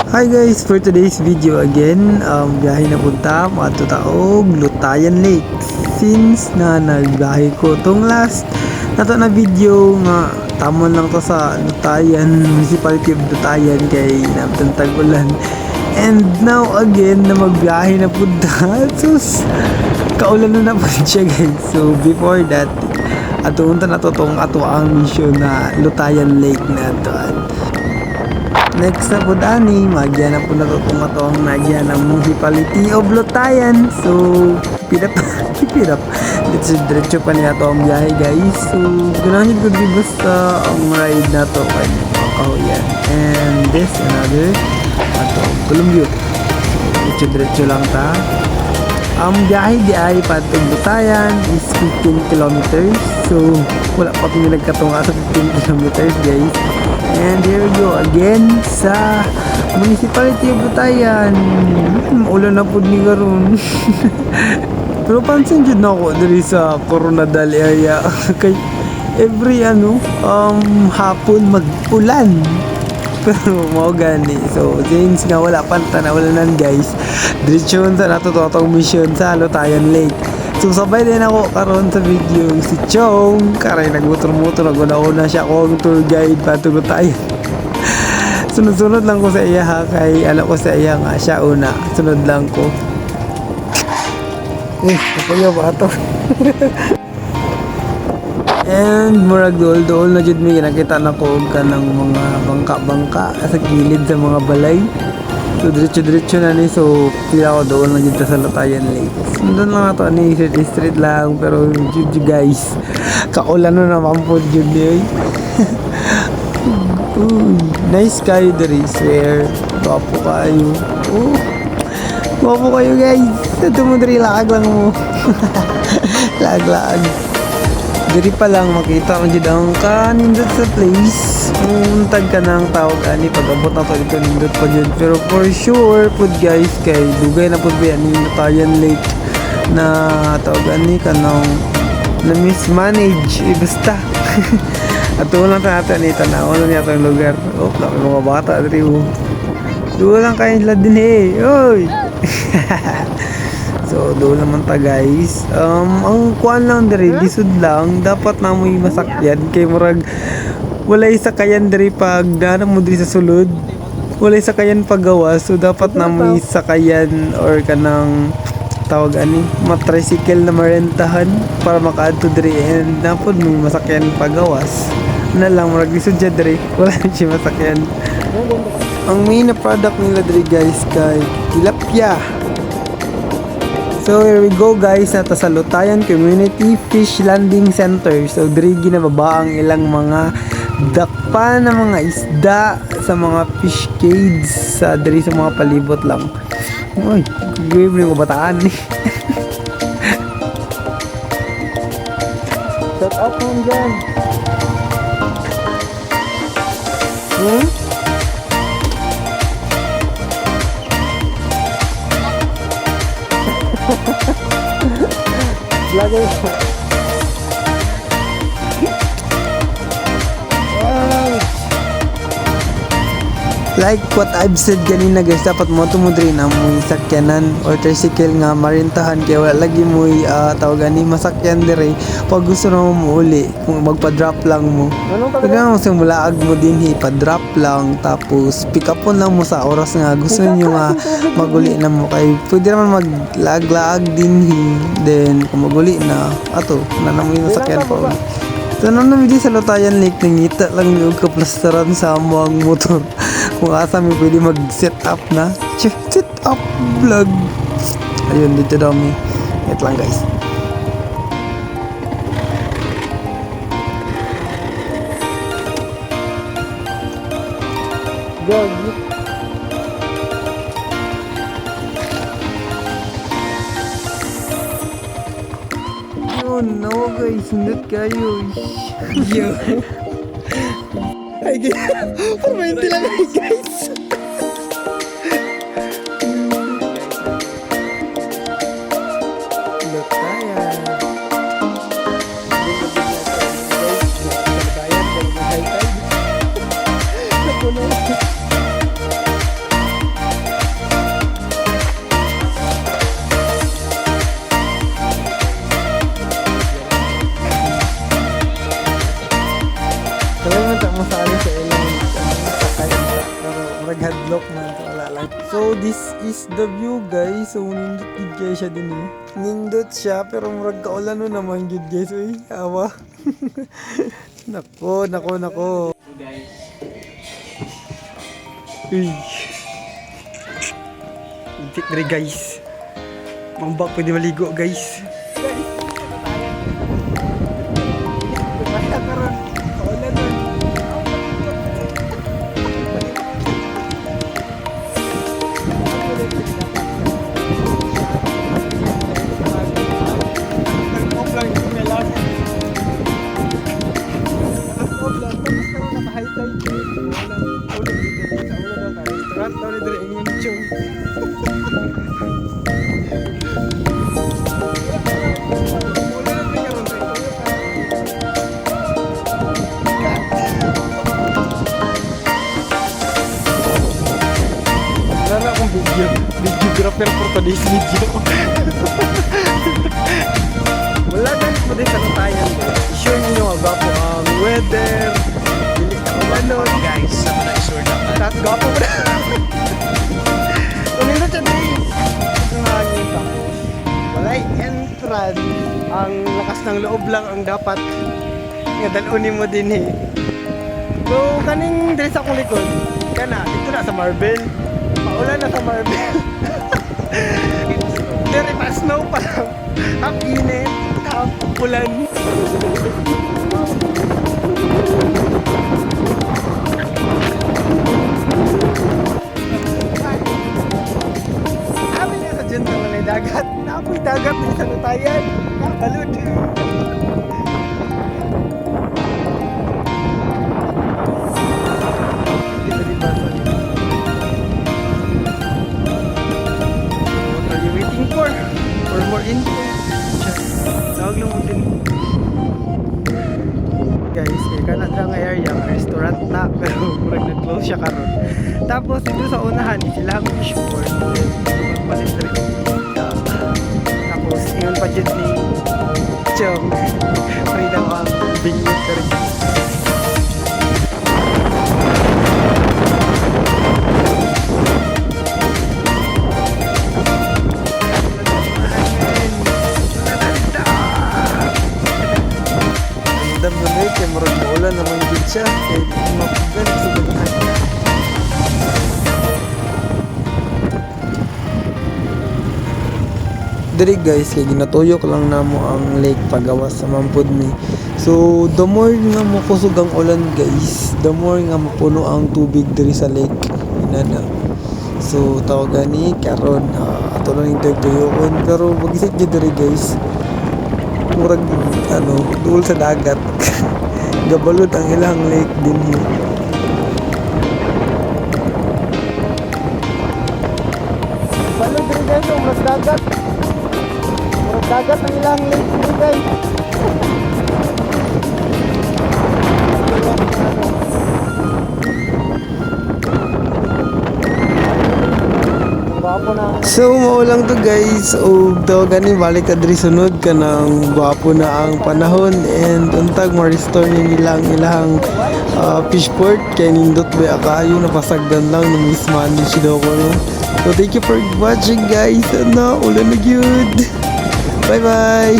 Hi guys, for today's video again, biyahe na punta mga taog Lutayan Lake. Since na nagbiyahe ko tong last nato na video nga tamon lang to sa Lutayan, Municipality of Lutayan kay nabtantag ulan. And now again na magbiyahe na punta. Sus, kaulan na po siya guys. So before that, atunta na to tong ato ang mission na Lutayan Lake na doon. Next na po dani, magyan na po na itong atong nagyan ng Municipality of Lutayan. So, pirap. Diretso pa niya ito ang biyahe guys. So, ganahin ko din basta ang ride na ito. Yan. And this, another, ito, Columbia. So, diretso lang ta. Ang biyahe di ay patong Lutayan is 15 kilometers. So, wala pa kami nagkatunga sa 15 kilometers guys. And here we go again sa Municipality of Lutayan. Ulan na po ni karon. Pero pansin dyan na ako diri sa Coronadal area. Kay every hapon mag-ulan. Pero mau gani. So since nga wala pa ulanan guys, diretsyon sa nato totong mission sa Lutayan Lake. So sabay din ako karon sa video si Chong, karay nagmotor-motor, naguna-una siya akong tour guide patulog tayo. Sunod-sunod lang ko sa iya ha, kay alam ko sa iya nga siya una, sunod lang ko. Kapayo ba ito? And murag dool na jud mi nakita na ko og kanang mga bangka-bangka sa gilid sa mga balay. So diretso na ni, so pila ko doon lang dito sa Lutayan Lake. Doon lang nato ni street lang, pero jud guys, kaulan na naman po jud ni. Nice kayo diri, swear. Gwapo kayo. Gwapo kayo guys. Ito mo diri laag lang mo. Laag. Diri pa lang makita mo jud ang kanindot sa place. Untag ka ng tawag ani pag-abot na to dito nindot pa jud. Pero for sure pud guys, kay dugay na pud ba ni Lutayan Lake na tawag ani kanang na mismanage basta. Ato lang natin ni tanaw lang niya tong lugar. Laki mga bata diri mo. Duwa lang kayo nila din oy. So, doon naman ta guys. Ang kuan lang diri, lisod lang. Dapat na mo masakyan. Kay murag, walay sakayan diri pag daan mo diri sa sulod. Walay sakayan paggawas. So, dapat na mo sakayan or kanang tawag ani, matricycle na marentahan para makaadto diri. And napod mo masakyan paggawas. Na lang, murag lisod siya diri. Wala siya masakyan. Ang main na product nila diri guys kay tilapia. So here we go guys, nata sa Lutayan Community Fish Landing Center. So diri ginababa ang ilang mga dakpa na mga isda sa mga fish cage sa diri sa mga palibot lang. Uy, gawin mo bataan ni. Shut up mo dyan. Lagi. Like what I've said kanina guys, dapat mo tumudri na mo sakyanan or tricycle nga marintahan kaya wala lagi mo tawagan ni masakyan dire pag gusto na mo uli kung magpa-drop lang mo. Kaya mo simulaag mo din pa-drop lang tapos pick up lang mo sa oras nga gusto niyo nga maguli na mo kay pwede naman maglaag-laag din then kung maguli na ato na mo yung masakyan pa uli. So naman sa Lutayan Lake nangita lang yung kaplastaran sa among motor. Kung asa mi pwede mag-set up na. Set up vlog. Ayun, dito daw mi. Wait lang guys. Go. Yun, no guys, sundot kayo. Yo. Ay, permainti lang guys. Lutayan. murag hadlock man to wala lang. So this is the view guys. So nindot gid guys siya din eh. Nindot siya pero murag kaulan no naman gid guys. Uy, awa. Nako. Guys, Uy. Intik dre guys. Mambak pwede maligo guys. Basta karon kaulan nun. Wala akong videographer for today's video. Wala guys mo din sa natayan. I-sure ninyo agapo ang weather. Dili ka ano. guys, sa mga isur naman. Tapos gapo mo na. Tumindot siya din. Ang hangin tapos. Walay entrance. Ang lakas ng loob lang ang dapat. Nga dalunin mo din eh. So kaning dress akong likod. Kana, dito na sa Marvel. Paulan na sa Marvel. Dari pa snow pa lang. Ang init. Ang ulan. Amin na sa dyan sa malay dagat. Napoy dagat din sa natayan. Kakalod. What are you waiting for? For more info? Tawag lang mo din. Guys, kaya kanat lang nga area, restaurant na, pero murag nag-close siya karon. Tapos dito sa unahan, sila ang fishport. Palit rin. Tapos, ingon pa dyan ni Chong. Pwede daw ang binyot ka rin. Andam na may kaya murag maulan naman din siya. Kaya mapugan sa balihan. Diri guys, kaya ginatuyok lang namo ang lake pagawas sa Mampod ni. So, the more nga makusog ang ulan guys, the more nga mapuno ang tubig diri sa lake. Inana. So, tawagan ni karon ato lang yung tuyokon. Pero mag-isip nyo diri guys, murag duol sa dagat. Gabalot ang ilang lake din here. Balot diri guys, murag dagat. Murag dagat ang ilang lake diri guys. So maulang to guys, o tawagan ni balik ka diri sunod ka ng gwapo na ang panahon and untag ma-restore nilang ilang fishport kay nindot ba akayo napasagdan lang ng mismanage daw ko no. So thank you for watching guys, ulan na good. Bye bye.